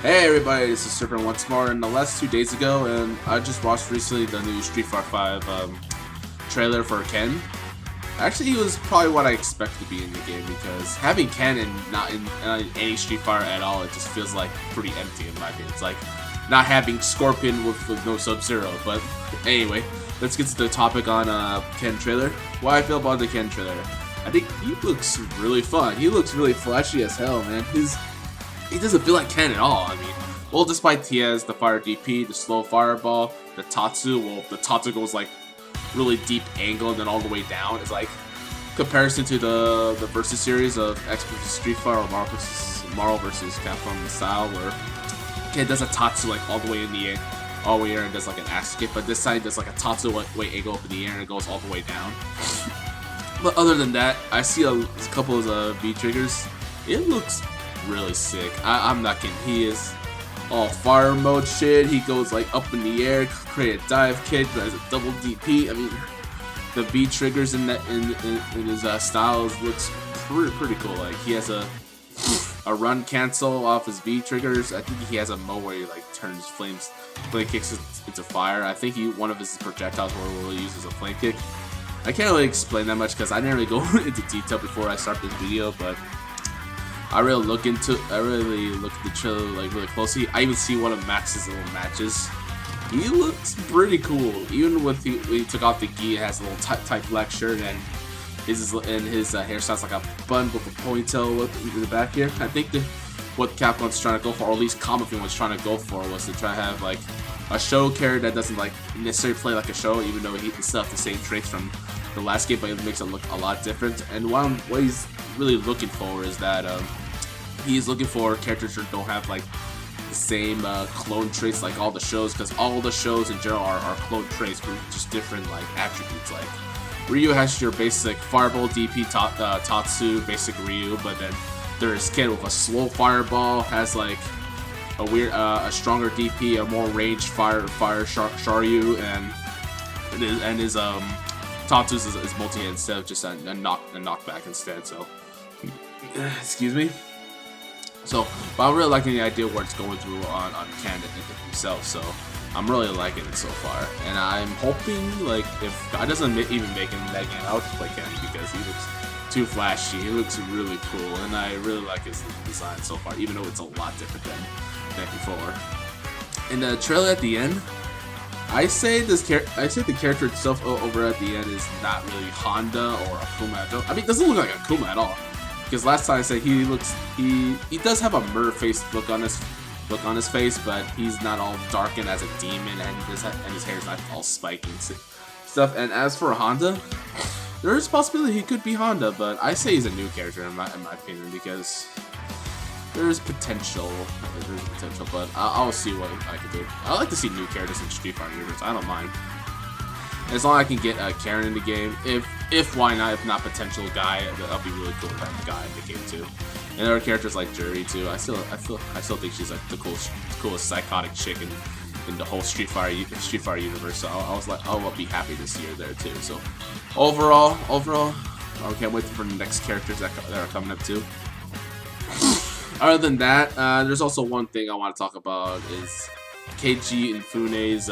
Hey everybody, this is Serpent once more, and the last 2 days ago, and I just watched recently the new Street Fighter 5 trailer for Ken. Actually, he was probably what I expected to be in the game, because having Ken and not in any Street Fighter at all, it just feels like pretty empty in my opinion. It's like not having Scorpion with no Sub-Zero. But anyway, let's get to the topic on Ken trailer. What I feel about the Ken trailer. I think he looks really fun. He looks really flashy as hell, man. He doesn't feel like Ken at all. I mean, well, despite he has the fire DP, the slow fireball, the Tatsu. Well, the Tatsu goes like really deep angle and then all the way down. It's like comparison to the Versus series of X vs Street Fighter or Marvel versus Capcom style, where Ken does a Tatsu like all the way in the air, all the way and does like an ass kick. But this side does like a Tatsu way angle up in the air and it goes all the way down. But other than that, I see a couple of V triggers. It looks really sick. I'm not kidding. He is all fire mode shit. He goes like up in the air, create a dive kick, but has a double DP. I mean, the V triggers in his styles looks pretty cool. Like he has a run cancel off his V triggers. I think he has a mode where he like turns flame kicks into fire. I think one of his projectiles will use as a flame kick. I can't really explain that much because I didn't really go into detail before I start this video, but I really look at the trailer like really closely. I even see one of Max's little matches. He looks pretty cool. Even when he took off the gi, it has a little tight black shirt and his hairstyle's like a bun with a ponytail in the back here. I think what Capcom's trying to go for, or at least Comic Film was trying to go for, was to try to have like a show character that doesn't like necessarily play like a show, even though he still has the same traits from the last game, but it makes it look a lot different. And what he's really looking for is that he's looking for characters that don't have like the same clone traits like all the shows, because all the shows in general are clone traits with just different like attributes. Like Ryu has your basic fireball DP Tatsu, basic Ryu, but then there's Ken with a slow fireball, has like a weird a stronger DP, a more ranged fire Sharyu, and his Tatsu is multi-hit instead of just a knockback instead. So excuse me. So, but I'm really liking the idea where it's going through on Ken himself, so I'm really liking it so far. And I'm hoping, like, if God doesn't even make him that game, I'll just play Ken because he looks too flashy. He looks really cool, and I really like his design so far, even though it's a lot different than before. In the trailer at the end, I say the character itself over at the end is not really Honda or Akuma. I mean, it doesn't look like Akuma at all. Because last time I said he does have a murder face look on his face, but he's not all darkened as a demon, and his hair's not all spiky and stuff. And as for Honda, there is a possibility he could be Honda, but I say he's a new character in my opinion, because there's potential. But I'll see what I can do. I like to see new characters in Street Fighter universe. I don't mind. As long as I can get Karen in the game, if why not, if not potential guy, that'll be really cool to have a guy in the game too. And there are characters like Jury too. I still think she's like the coolest psychotic chick in the whole Street Fighter universe. So I'll be happy to see her there too. So overall, I can't wait for the next characters that are coming up too. Other than that, there's also one thing I want to talk about is Keiji and Fune's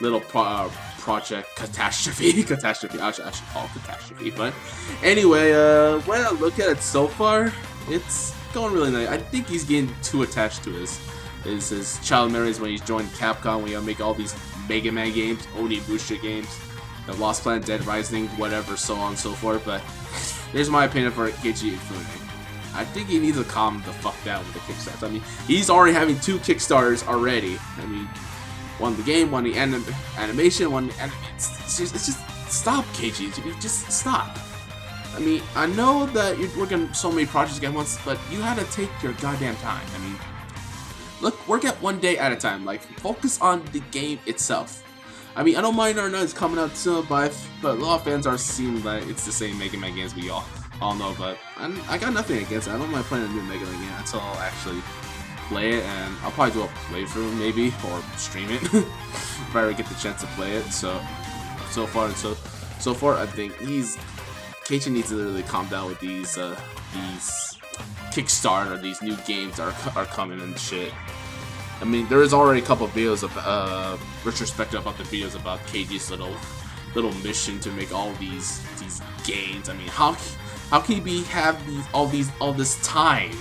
little project catastrophe. I should call it catastrophe. But anyway, when I look at it so far, it's going really nice. I think he's getting too attached to his child memories when he's joined Capcom. We make all these Mega Man games, Onimusha games, the Lost Planet, Dead Rising, whatever, so on and so forth. But here's my opinion for Keiji Inafune. I think he needs to calm the fuck down with the Kickstarters. I mean, he's already having 2 Kickstarters already. I mean, one the game, one the animation, one the it's just stop, Keiji. Just stop. I mean, I know that you're working so many projects at once, but you had to take your goddamn time. I mean, look, work at one day at a time. Like, focus on the game itself. I mean, I don't mind R9's coming out soon, but a lot of fans are seeing that it's the same Mega Man games we all know. But I got nothing against it. I don't mind playing a new Mega Man game until I'll actually play it, and I'll probably do a playthrough maybe, or stream it if I ever get the chance to play it. So far I think Keiji needs to really calm down with these Kickstarter, these new games are coming and shit. I mean, there is already a couple of videos of retrospective about the videos about Keiji's little mission to make all these games. I mean, how can he have all this time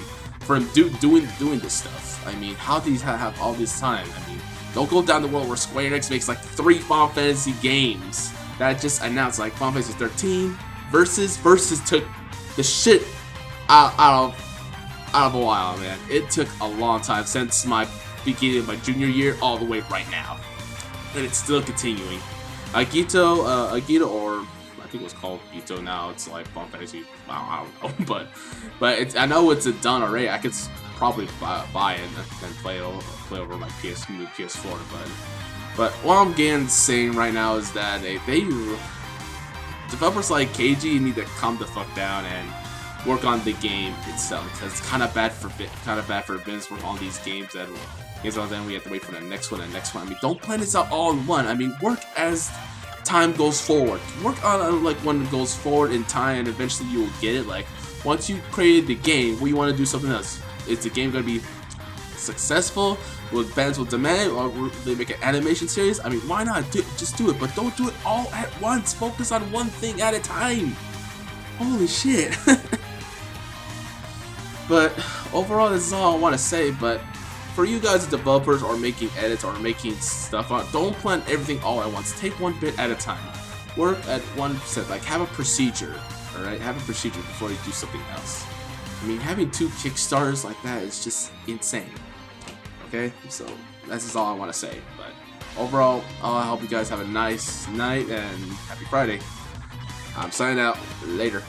for him doing this stuff? I mean, how do he have all this time? I mean, don't go down the world where Square Enix makes like 3 Final Fantasy games that just announced, like Final Fantasy 13 Versus took the shit out of a while, man. It took a long time since my beginning of my junior year all the way right now, and it's still continuing. Agito, or I think it was called Gito now. It's like Final Fantasy. I don't know, but I know it's done already. I could probably buy it and play over my PS4. But what I'm saying right now is that developers like Keiji need to calm the fuck down and work on the game itself, because it's kind of bad for Vince work on these games, and then we have to wait for the next one and next one. I mean, don't plan this out all in one. I mean, work as time goes forward. Work on like when it goes forward in time, and eventually you will get it. Like once you created the game, you want to do something else. Is the game gonna be successful? Will fans will demand, or will they make an animation series? I mean, why not just do it? But don't do it all at once. Focus on one thing at a time. Holy shit. But overall, this is all I want to say. But for you guys, developers, or making edits or making stuff on, don't plan everything all at once. Take one bit at a time. Work at one set. Like, have a procedure. Alright, have a procedure before you do something else. I mean, having 2 Kickstarters like that is just insane. Okay, so that's just all I want to say. But overall, I hope you guys have a nice night and happy Friday. I'm signing out. Later.